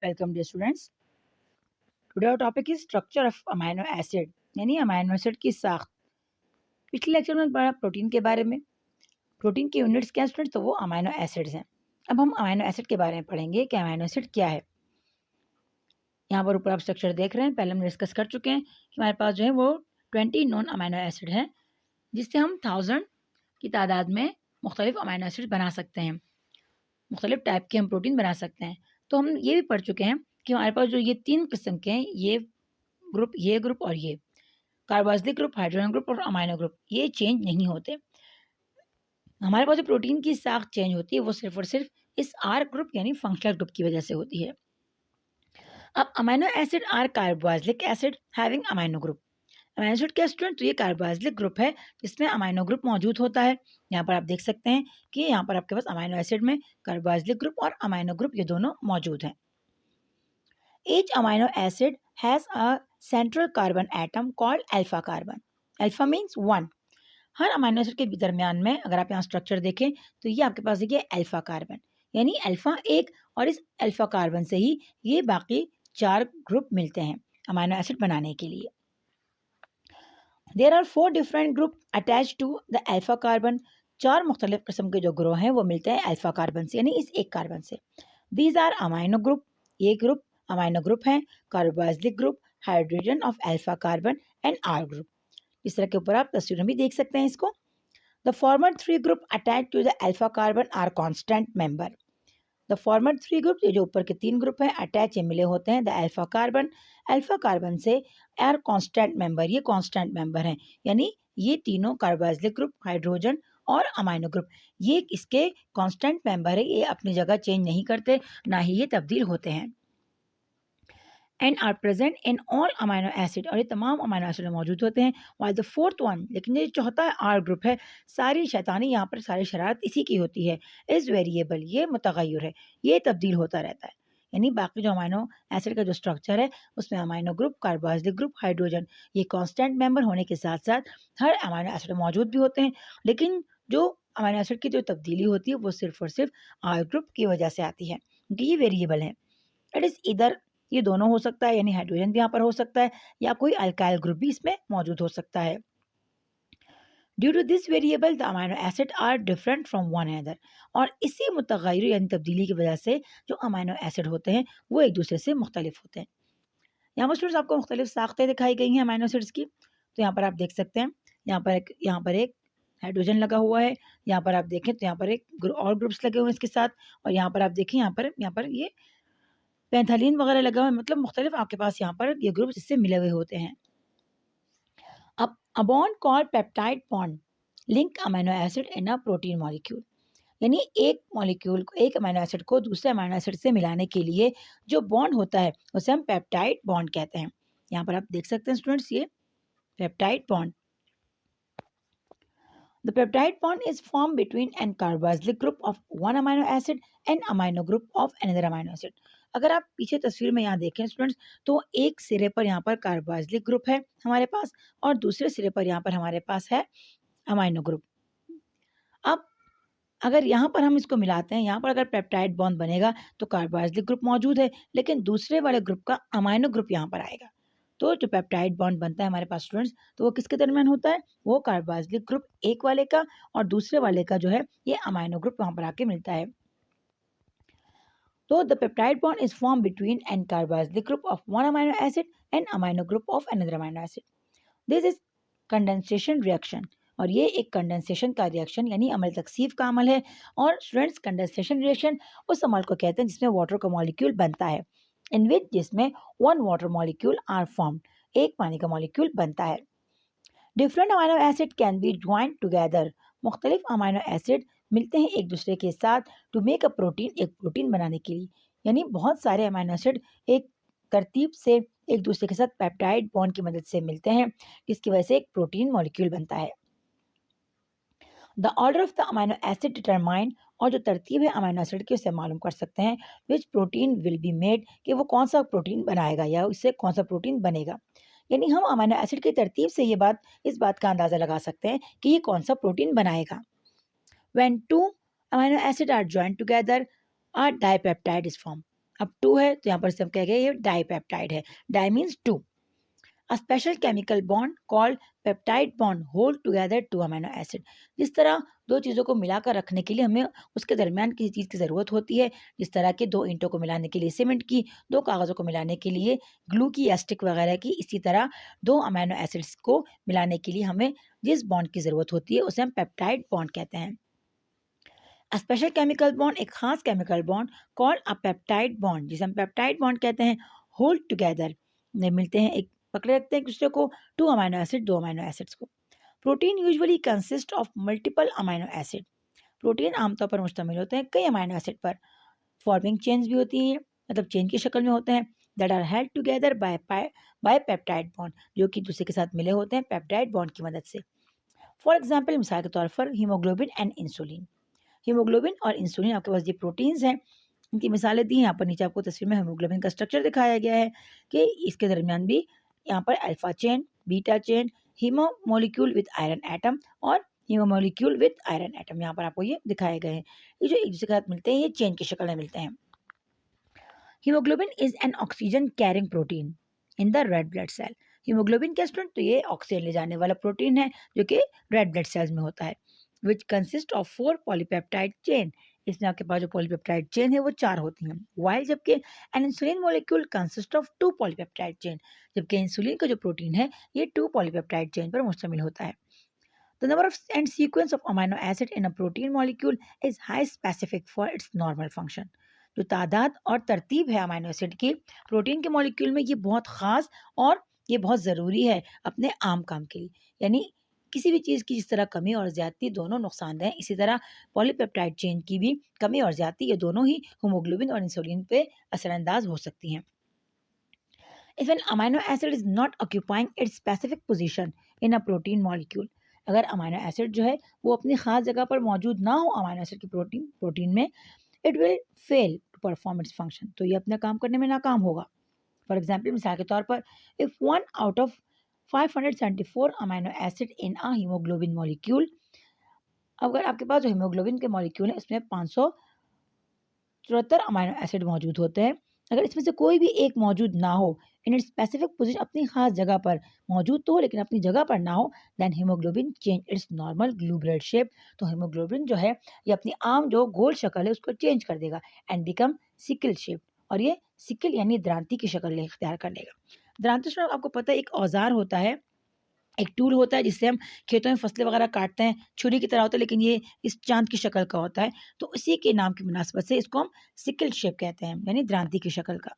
Welcome dear students. Today our topic is structure of amino acid यानी amino acid की साख्त। पिछले lecture में पढ़ा प्रोटीन के बारे में। प्रोटीन के यूनिट्स क्या स्टूडेंट्स, तो वो अमाइनो एसिड्स हैं। अब हम अमाइनो एसिड के बारे में पढ़ेंगे कि अमाइनो एसिड क्या है। यहाँ पर ऊपर आप स्ट्रक्चर देख रहे हैं, पहले हम डिस्कस कर चुके हैं कि हमारे पास जो है वो 20 नॉन अमाइनो एसिड हैं, जिससे हम 1000 की तादाद में मुख्तलिफ अमाइनो एसिड बना सकते हैं, मुख्तलिफ टाइप के हम प्रोटीन बना सकते हैं। तो हम ये भी पढ़ चुके हैं कि हमारे पास जो ये 3 किस्म के हैं, ये ग्रुप और ये कार्बोक्सिलिक ग्रुप, हाइड्रोजन ग्रुप और अमाइनो ग्रुप, ये चेंज नहीं होते। हमारे पास जो प्रोटीन की साख चेंज होती है वो सिर्फ और सिर्फ इस आर ग्रुप यानी फंक्शनल ग्रुप की वजह से होती है। अब amino acid are carboxylic acid having amino group. Amino acid क्या स्टूडेंट, तो ये कार्बोक्सिलिक ग्रुप है जिसमें अमाइनो ग्रुप मौजूद होता है। यहाँ पर आप देख सकते हैं कि यहाँ पर आपके पास अमाइनो एसिड में कार्बोक्सिलिक ग्रुप और अमाइनो ग्रुप ये दोनों मौजूद हैं। Each amino acid has a central carbon atom called alpha carbon. Alpha means 1. Her amino acid के दरमियान में अगर आप यहाँ स्ट्रक्चर देखें तो ये आपके पास देखिए अल्फा कार्बन, यानी अल्फा एक, और इस अल्फा कार्बन से ही ये बाकी 4 ग्रुप मिलते हैं अमाइनो एसिड बनाने के लिए। There are 4 different group attached to the alpha carbon. 4 मुख्तलिफ किस्म के जो ग्रुप हैं वो मिलते हैं अल्फा कार्बन से, यानी इस एक कार्बन से। These are amino group. ये ग्रुप अमाइनो ग्रुप हैं, carboxylic group, hydrogen of alpha carbon and R group. इस तरह के ऊपर आप तस्वीर में भी देख सकते हैं इसको। The former 3 group attach to the alpha carbon are constant member. The former 3 group, ये जो ऊपर के 3 ग्रुप हैं अटैच ये मिले होते हैं द अल्फा कार्बन से आर कांस्टेंट मेंबर, ये कांस्टेंट मेंबर हैं, यानी ये तीनों कार्बोक्सिलिक ग्रुप, हाइड्रोजन और अमाइनो ग्रुप ये इसके कांस्टेंट मेंबर है, ये अपनी जगह चेंज नहीं करते, ना ही ये तब्दील होते हैं। And are present in all amino acid, और ये तमाम अमाइनो एसिड में मौजूद होते हैं। वाइल द फोर्थ वन, लेकिन ये चौथा आर ग्रुप है, सारी शैतानी यहाँ पर सारी शरारत इसी की होती है। इस वेरिएबल, ये मुतगय्यर है, ये तब्दील होता रहता है। यानी बाकी जो अमाइनो एसिड का जो स्ट्रक्चर है उसमें amino group, carboxylic group, hydrogen ये कांस्टेंट मेंबर होने के साथ साथ हर अमाइनो एसिड में मौजूद भी होते हैं, लेकिन जो अमाइनो एसिड की जो तब्दीली होती है वो सिर्फ और सिर्फ आर ग्रुप की वजह से आती है, क्योंकि ये वेरिएबल है। इट इज़ इधर, ये दोनों हो सकता है, यानी हाइड्रोजन भी यहाँ पर हो सकता है या कोई अल्काइल ग्रुप भी इसमें मौजूद हो सकता है। Due to this variable the amino acid are different from one another, और इसी मुतगय्यर यानी तब्दीली की वजह से जो अमाइनो एसिड होते हैं वो एक दूसरे से मुख्तलिफ होते हैं। यहाँ पर स्टूडेंट्स आपको मुख्तलिफ साख्तें दिखाई गई हैं अमाइनो एसिड्स की, तो यहाँ पर आप देख सकते हैं, यहाँ पर एक हाइड्रोजन लगा हुआ है, यहाँ पर आप देखें तो यहाँ पर एक और ग्रुप्स लगे हुए हैं इसके साथ, और यहाँ पर आप देखें यहाँ पर ये पैंथालीन वगैरह लगा हुआ है, मतलब मुख्तलिफ आपके पास यहाँ पर ये ग्रुप्स इससे मिले हुए होते हैं। अब a bond called peptide bond link amino acid in a protein molecule, यानी एक मॉलिक्यूल को, एक अमीनो एसिड को दूसरे अमीनो एसिड से मिलाने के लिए जो बॉन्ड होता है उसे हम पेप्टाइड बॉन्ड कहते हैं। यहाँ पर आप देख सकते हैं स्टूडेंट्स, ये peptide bond. The peptide bond is formed between an carboxylic group of one amino acid and amino group of another amino acid. अगर आप पीछे तस्वीर में यहाँ देखें स्टूडेंट्स, तो एक सिरे पर यहाँ पर कार्बोक्सिलिक ग्रुप है हमारे पास, और दूसरे सिरे पर यहाँ पर हमारे पास है अमाइनो ग्रुप। अब अगर यहाँ पर हम इसको मिलाते हैं, यहाँ पर अगर पेप्टाइड बॉन्ड बनेगा तो कार्बोक्सिलिक ग्रुप मौजूद है, लेकिन दूसरे वाले ग्रुप का अमाइनो ग्रुप यहाँ पर आएगा। तो जो पेप्टाइड बॉन्ड बनता है हमारे पास स्टूडेंट्स, तो वो किसके दरमियान होता है, वो कार्बोक्सिलिक ग्रुप एक वाले का और दूसरे वाले का जो है ये अमाइनो ग्रुप वहाँ पर आके मिलता है। तो the peptide bond is form between an carboxylic group of one amino acid and amino group of another amino acid. This is condensation reaction, और ये एक कंडेंसेशन का रिएक्शन यानी अमल तकसीफ का अमल है। और स्टूडेंट्स कंडेंसेशन रिएक्शन उस अमल को कहते हैं जिसमें वाटर का मॉलिक्यूल बनता है, इन विच जिसमें one water molecule are formed, एक पानी का मॉलिक्यूल बनता है। Different amino acid can be joint together, मुख्तलिफ अमाइनो एसिड मिलते हैं एक दूसरे के साथ टू मेक अ प्रोटीन, एक प्रोटीन बनाने के लिए। यानी बहुत सारे अमाइनो एसिड एक तरतीब से एक दूसरे के साथ पेप्टाइड बॉन्ड की मदद से मिलते हैं, जिसकी वजह से एक प्रोटीन मॉलिक्यूल बनता है। The order of the amino acid determine, और जो तरतीब है अमाइनो एसिड की उससे मालूम कर सकते हैं विच प्रोटीन विल बी मेड, कि वो कौन सा प्रोटीन बनाएगा या उससे कौन सा प्रोटीन बनेगा। यानी हम अमाइनो एसिड की तरतीब से इस बात का अंदाज़ा लगा सकते हैं कि ये कौन सा प्रोटीन बनाएगा। When two amino acids are joined together, a dipeptide is formed. अब 2 है तो यहाँ पर से हम कह गए ये डाइपेप्टाइड है। Di means 2। A special chemical bond called peptide bond hold together two amino acid। जिस तरह दो चीज़ों को मिलाकर रखने के लिए हमें उसके दरमियान किसी चीज़ की ज़रूरत होती है, जिस तरह के दो ईंटों को मिलाने के लिए सीमेंट की, दो कागज़ों को मिलाने के लिए ग्लू की या स्टिक वगैरह की, इसी तरह दो अमीनो एसिड्स को मिलाने के लिए हमें जिस बॉन्ड की ज़रूरत होती है उसे हम पेप्टाइड बॉन्ड कहते हैं। A special chemical bond, एक खास chemical bond called a peptide bond, जिसे हम पेप्टाइड बॉन्ड कहते हैं, होल्ड टुगेदर मिलते हैं, एक पकड़े रखते हैं एक दूसरे को, टू अमीनो एसिड, दो अमीनो एसिड्स को। Protein usually consist of multiple amino acid. Protein आमतौर पर मुश्तमिल होते हैं कई अमीनो एसिड पर। फॉर्मिंग चेन्स भी होती हैं, मतलब चेन की शक्ल में होते हैं, that are held together by peptide bond, जो कि दूसरे के साथ मिले होते हैं पेप्टाइड बॉन्ड की मदद से। फॉर एग्जाम्पल, मिसाल के तौर पर हीमोग्लोबिन एंड इंसुलिन। हीमोग्लोबिन और इंसुलिन आपके पास ये प्रोटीन्स हैं, इनकी मिसालें दी हैं। यहाँ पर नीचे आपको तस्वीर में हीमोग्लोबिन का स्ट्रक्चर दिखाया गया है कि इसके दरमियान भी यहाँ पर alpha chain, beta chain, haemo molecule with iron atom और haemo molecule with iron atom यहाँ पर आपको ये दिखाए गए हैं। ये जो एक दूसरे के साथ मिलते हैं ये चेन की शक्ल में मिलते हैं। Haemoglobin is an oxygen carrying protein in the red blood cell. Haemoglobin क्या स्टूडेंट, तो ये ऑक्सीजन ले जाने वाला प्रोटीन है जो कि रेड ब्लड सेल्स में होता है, which consist of 4 polypeptide chain. इसमें आपके पास जो पॉलीपेप्टाइड चेन है वो 4 होती हैं। वाइल जबकि an insulin molecule consist of 2 polypeptide chain, जबकि इंसुलिन का जो प्रोटीन है ये 2 पॉलीपेप्टाइड चेन पर मुश्तमिल होता है। The number of and sequence of amino acid in a protein molecule is high specific for its normal function। जो तादाद और तरतीब है अमीनो एसिड की प्रोटीन के मॉलिक्यूल में, ये बहुत ख़ास और ये बहुत ज़रूरी है अपने आम काम के लिए। यानी किसी भी चीज़ की जिस तरह कमी और ज़्यादती दोनों नुकसानदेह हैं, इसी तरह पॉलीपेप्टाइड चेन की भी कमी और ज़्यादती, ये दोनों ही हीमोग्लोबिन और इंसुलिन पे असरअंदाज हो सकती हैं। If an amino acid is not occupying its specific position in a protein molecule, अगर अमीनो एसिड जो है वो अपनी खास जगह पर मौजूद ना हो अमीनो एसिड की प्रोटीन में, it will fail to perform its function, तो ये अपना काम करने में नाकाम होगा। फॉर एग्जाम्पल, मिसाल के तौर पर, if 1 out of 574 amino acid in a haemoglobin molecule, अगर आपके पास जो हीमोग्लोबिन के मॉलिक्यूल है उसमें 574 अमीनो एसिड मौजूद होते हैं, अगर इसमें से कोई भी एक मौजूद ना हो इन इट्स स्पेसिफिक पोजीशन, अपनी खास जगह पर मौजूद तो हो लेकिन अपनी जगह पर ना हो, then haemoglobin change its normal globular shape, तो हीमोग्लोबिन जो है ये अपनी आम जो गोल शक्ल है उसको चेंज कर देगा एंड बिकम सिकल शेप, और ये सिकल यानी द्रांति की शक्ल इख्तियार कर लेगा। द्रांति शब्द आपको पता है एक औजार होता है, एक टूल होता है जिससे हम खेतों में फसलें वगैरह काटते हैं, छुरी की तरह होता है लेकिन ये इस चाँद की शक्ल का होता है, तो इसी के नाम की मुनासिबत से इसको हम सिकल शेप कहते हैं, यानी द्रांति की शक्ल का।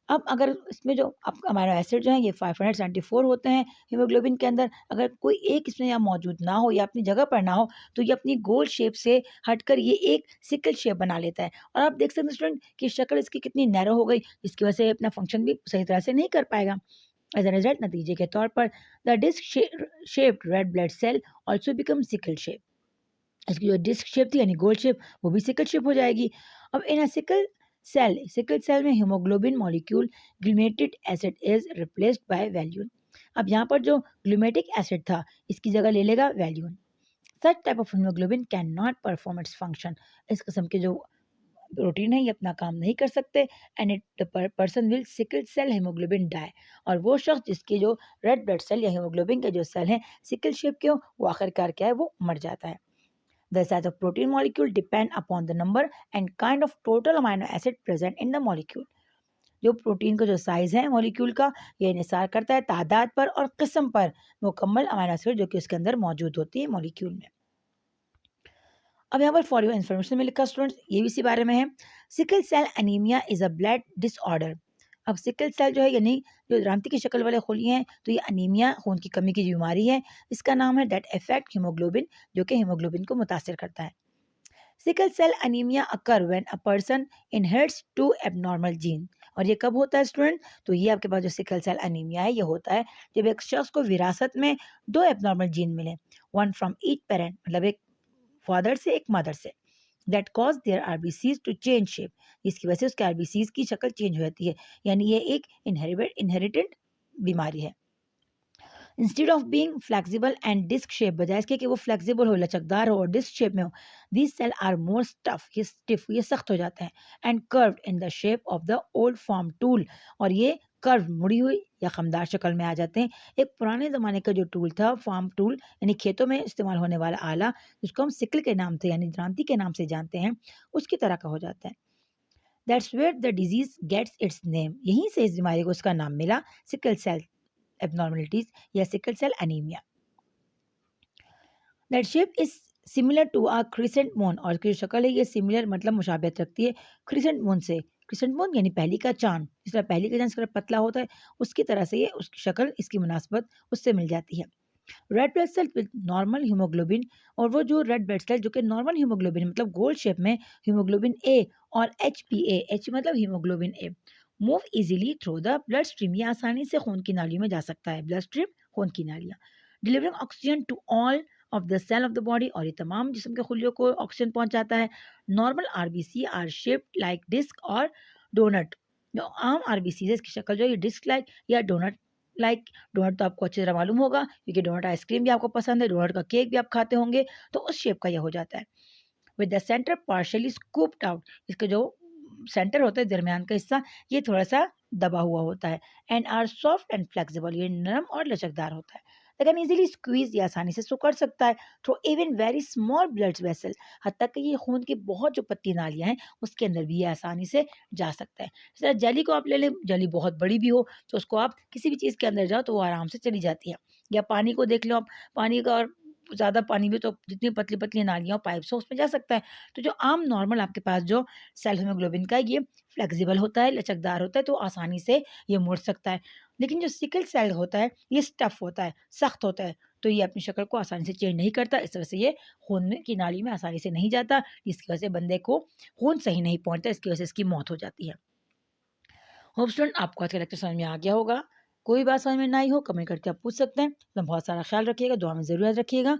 अब अगर इसमें जो आप अमीनो एसिड जो हैं ये 574 होते हैं हीमोग्लोबिन के अंदर, अगर कोई एक इसमें या मौजूद ना हो या अपनी जगह पर ना हो, तो ये अपनी गोल शेप से हटकर ये एक सिकल शेप बना लेता है, और आप देख सकते हैं स्टूडेंट कि शक्ल इसकी कितनी नैरो हो गई, जिसकी वजह से अपना फंक्शन भी सही तरह से नहीं कर पाएगा। एज अ रिजल्ट, नतीजे के तौर पर, the disc shaped red blood cell also become sickle shape. इसकी जो डिस्क शेप थी यानी गोल शेप, वो भी सिकल शेप हो जाएगी। अब इन अ सिकल सेल में haemoglobin molecule glutamate acid is replaced by valine. अब यहाँ पर जो ग्लूमेटिक एसिड था इसकी जगह ले लेगा valine. Such type of haemoglobin can not perform its function. इस किस्म के जो प्रोटीन है ये अपना काम नहीं कर सकते, and it person will sickle cell haemoglobin die, और वो शख्स जिसके जो रेड ब्लड सेल या हीमोग्लोबिन के जो सेल हैं सिकल शेप के हो, वो आखिरकार क्या है, वो मर जाता है। The size of protein molecule depend upon the number and kind of total amino acid present in the molecule। जो प्रोटीन का जो साइज है मॉलिक्यूल का, ये इन्हिसार करता है तादाद पर और किस्म पर मुकम्मल अमीनो एसिड जो कि उसके अंदर मौजूद होती है मॉलिक्यूल में। अब यहाँ पर फॉर योर इन्फॉर्मेशन में लिखा स्टूडेंट्स, ये भी इसी बारे में है। Sickle cell anaemia is a blood disorder. अब सिकल सेल जो है यानी जो क्रांति की शक्ल वाले खूनी हैं, तो ये अनीमिया खून की कमी की बीमारी है, इसका नाम है डेट इफेक्ट हीमोग्लोबिन, जो कि हीमोग्लोबिन को मुतासर करता है। Sickle cell anaemia occur when a person inherits two abnormal gene. और ये कब होता है स्टूडेंट, तो ये आपके पास जो सिकल सेल अनीमिया है ये होता है जब एक शख्स को विरासत में दो एबनॉर्मल जीन मिले, वन फ्रॉम ईच पेरेंट, मतलब एक फादर से एक मदर से, that cause their RBCs to change shape, इसकी वजह से उसके आरबीसीज की शक्ल चेंज हो जाती है, यानी ये एक इनहेरिटेड बीमारी है। Instead of being flexible and disc shape, बजाय इसके कि वो फ्लेक्सिबल हो, लचकदार हो और डिस्क शेप में हो, this cell are more stuff, ये स्टिफ, ये सख्त हो जाते हैं, and curved in the shape of the old form tool, और ये कर्व, मुड़ी हुई या खमदार शक्ल में आ जाते हैं। एक पुराने ज़माने का जो टूल था, फार्म टूल, यानी खेतों में इस्तेमाल होने वाला आला, जिसको हम सिकल के नाम से यानी द्रांति के नाम से जानते हैं, उसकी तरह का हो जाता है। That's where the disease gets its name, यहीं से इस बीमारी को उसका नाम मिला, सिकल सेल एबनॉर्मलिटीज या sickle cell anaemia. That shape is similar to a crescent moon, और इसकी जो शक्ल है ये सिमिलर मतलब मुशाबहत रखती है क्रिसेंट मून से। क्रिसेंट मून यानी पहली का चांद, जिस तरह पहली का चांद इस तरह पतला होता है, उसकी तरह से ये उसकी शक्ल, इसकी मुनासबत उससे मिल जाती है। Red blood cell with normal haemoglobin, और वो जो रेड ब्लड सेल जो कि नॉर्मल हीमोग्लोबिन मतलब गोल शेप में हीमोग्लोबिन ए और एच पी एच मतलब haemoglobin A, move easily through the blood stream, ये आसानी से खून की नालियों में जा सकता है, ब्लड स्ट्रीम खून की नालियाँ, delivering oxygen to all of the cell of the body, और ये तमाम जिस्म के खुलियों को ऑक्सीजन पहुंचाता है। Normal RBC are shaped like disc और डोनट, जो आम आरबीसी है इसकी शक्ल जो है ये डिस्क लाइक या डोनट लाइक। डोनट तो आपको अच्छी तरह मालूम होगा क्योंकि डोनट आइसक्रीम भी आपको पसंद है, डोनट का केक भी आप खाते होंगे, तो उस शेप का यह हो जाता है। With the centre partially scooped out, इसका जो सेंटर होता है दरमियान का हिस्सा, ये थोड़ा सा दबा हुआ होता है, and are soft and flexible, ये नरम और लचकदार होता है, लेकिन इजीली स्क्वीज, ये आसानी से सुकड़ सकता है through even very small blood vessel, हद तक कि ये खून की बहुत जो पतली नालियां हैं उसके अंदर भी ये आसानी से जा सकता है। इस तरह जेली को आप ले लें, जेली बहुत बड़ी भी हो तो उसको आप किसी भी चीज़ के अंदर जाओ तो वो आराम से चली जाती है, या पानी को देख लो आप, पानी का और ज़्यादा पानी भी तो जितनी पतली पतली नालियाँ और पाइप्स हो उसमें जा सकता है। तो जो आम नॉर्मल आपके पास जो सेल हीमोग्लोबिन का ये फ्लेक्सिबल होता है, लचकदार होता है, तो आसानी से ये मुड़ सकता है। लेकिन जो सिकल सेल होता है ये स्टफ़ होता है, सख्त होता है, तो ये अपनी शक्ल को आसानी से चेंज नहीं करता, इस तरह से ये खून में की नाली में आसानी से नहीं जाता, जिसकी वजह से बंदे को खून सही नहीं पहुँचता, इसकी वजह से इसकी मौत हो जाती है। होप स्टूडेंट आपको आज का लेक्चर समझ में आ गया होगा। कोई बात समझ में ना आई हो कमेंट करके आप पूछ सकते हैं। अपना बहुत सारा ख्याल रखिएगा, दुआ में ज़रूर याद रखिएगा।